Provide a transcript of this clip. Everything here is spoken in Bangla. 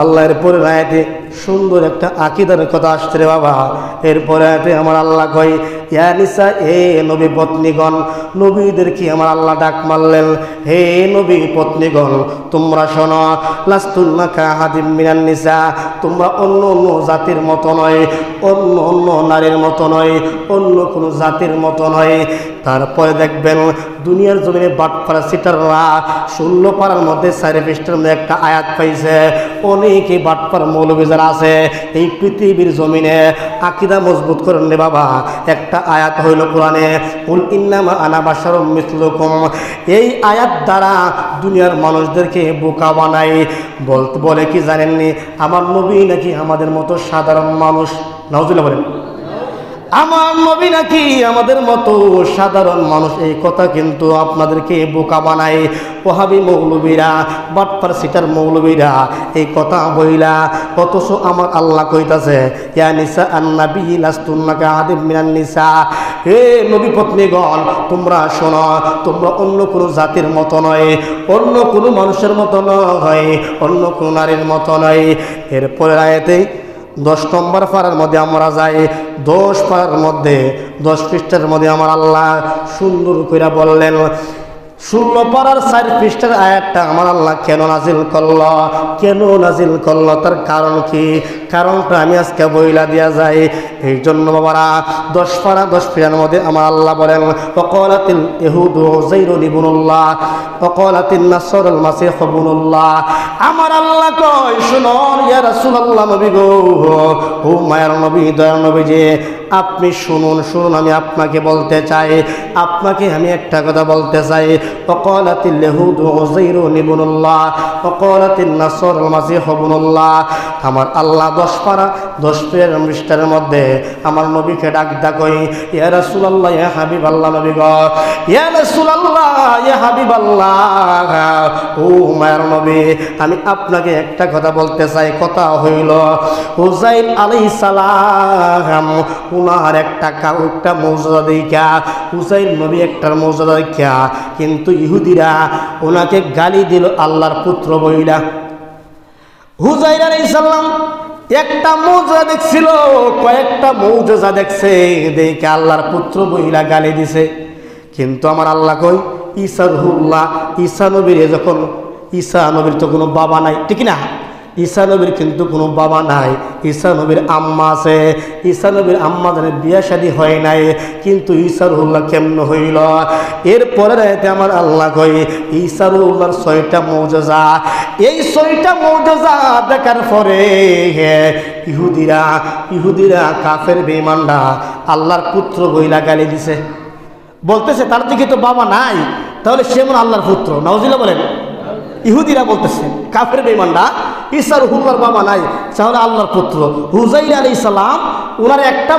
আল্লাহর পরে আয়াতে সুন্দর একটা আকীদার কথা আসছে রে বাবা। এরপরে আয়াতে আমার আল্লাহ কয়, ইয়া নিসা, হে নবী পত্নীগণ, নবীদেরকে আমার আল্লাহ ডাক মারলেন, হে নবী পত্নীগণ তোমরা শোনো, লাস্তুন্না কাহাদিম মিনান নিসা, তোমরা অন্য অন্য জাতির মতো নয়, অন্য অন্য নারীর মতো নয়, অন্য কোনো জাতির মতো নয়। তারপরে দেখবেন দুনিয়ার জমিনে বাটপাড়া সিটাররা 16 পাড়ার মধ্যে 4 পৃষ্ঠার মধ্যে একটা আয়াত পাইছে। অনেকে বাটপাড় মৌলবী যারা আছে এই পৃথিবীর জমিনে আকীদা মজবুত করেন রে বাবা। একটা আয়াত হইল কোরআনে, কুল ইন্নামা আনা বাশারুম মিসলুকুম। এই আয়াত দ্বারা দুনিয়ার মানুষদেরকে বোকা বানায়। বলে কি জানেননি, আমার নবী নাকি আমাদের মতো সাধারণ মানুষ। নাউজুবিল্লাহ বলেন, আমার নবী নাকি আমাদের মতো সাধারণ মানুষ। এই কথা কিন্তু আপনাদেরকে বোকা বানায় ওহাবি মৌলবীরা, বাটপার সিটার মৌলবীরা এই কথা বইলা। অথচ আমার আল্লাহ কইতাছে, ইয়া নিসা আন-নবী লাস্তুন্না কাহাদিম মিনান নিসা, হে নবী পত্নীগণ তোমরা শোনো, তোমরা অন্য কোনো জাতির মতো নয়, অন্য কোনো মানুষের মতো নয়, অন্য কোনো নারীর মতো নয়। এরপরে আয়াতে 10 নম্বর পারার মধ্যে আমরা যাই। 10 পারার মধ্যে 10 পৃষ্ঠার মধ্যে আমার আল্লাহ সুন্দর করে বললেন, 16 পারার 4 পৃষ্ঠার আয়াতটা আমার আল্লাহ কেন নাজিল করল, কেন নাজিল করল, তার কারণ কি? কারণটা আমি আজকে বইলা দিয়া যাই। এই জন্য বাবারা 10 পারা 10 পৃষ্ঠার মধ্যে আমার আল্লাহ বলেন, ওয়াকালাতিল ইহুদু উযাইরুন ইবনুল্লাহ ওয়াকালাতিন নাসারাল মাসীহ ইবনুল্লাহ। আমার আল্লাহ কয়, শুনুন ইয়া রাসূলুল্লাহ, নবী গো, ও মায়ের নবী, দয়ার নবী যে আপনি শুনুন, শুনুন আমি আপনাকে বলতে চাই, আপনাকে আমি একটা কথা বলতে চাই। ওয়াকালাতিল ইহুদু উযাইরুন ইবনুল্লাহ ওয়াকালাতিন নাসারাল মাসীহ ইবনুল্লাহ। আমার আল্লাহ 10 পারা 10 পৃষ্ঠার মধ্যে আমার নবীকে ডাক কই, ইয়া রাসূলুল্লাহ, ইয়া হাবিবাল্লাহ, নবী গো, ইয়া রাসূলুল্লাহ, ইয়া হাবিবাল্লাহ, ও মায়ের নবী আমি আপনাকে একটা কথা বলতে চাই। কথা হইল উযাইর আলাইহিস সালাম উনার একটা মর্যাদা দেখা, উযাইর নবী একটার মর্যাদা দেখা, কিন্তু ইহুদিরা ওনাকে গালি দিল আল্লাহর পুত্র বইলা। উযাইর আলাইহিস সালাম একটা মৌজা দেখছিল, কয়েকটা মৌজা দেখছে, দেখে আল্লাহর পুত্র বইলা গালি দিছে। কিন্তু আমার আল্লাহ কই, ঈসা রুহুল্লাহ, ঈসা নবীর যখন, ঈসা নবীর তো কোনো বাবা নাই, ঠিক না? ঈসা নবীর কিন্তু কোনো বাবা নাই, ঈসা নবীর আম্মা আছে। ঈসা নবীর আম্মা জানে বিয়া শাদী হয় নাই, কিন্তু ঈসা রুহুল্লাহ কেমন হইল? এরপরে রাতে আমার আল্লাহ কই, ঈসা রুহুল্লাহর 6টা মৌজেজা। এই 6টা মৌজেজা দেখার পরে ইহুদিরা কাফের বেঈমানরা আল্লাহর পুত্র বইলা গালি দিছে। বলতেছে তার দিকে তো বাবা নাই, তাহলে সে মনে আল্লাহর পুত্র। নাউজুবিল্লাহ বলেন। ইহুদিরা বলতেছে, কাফের বেঈমানরা, ঈসা রুহুল্লাহর বাবা নাই, তাহলে আল্লাহর পুত্র। উযাইর আলাইহিস সালাম ওনার একটা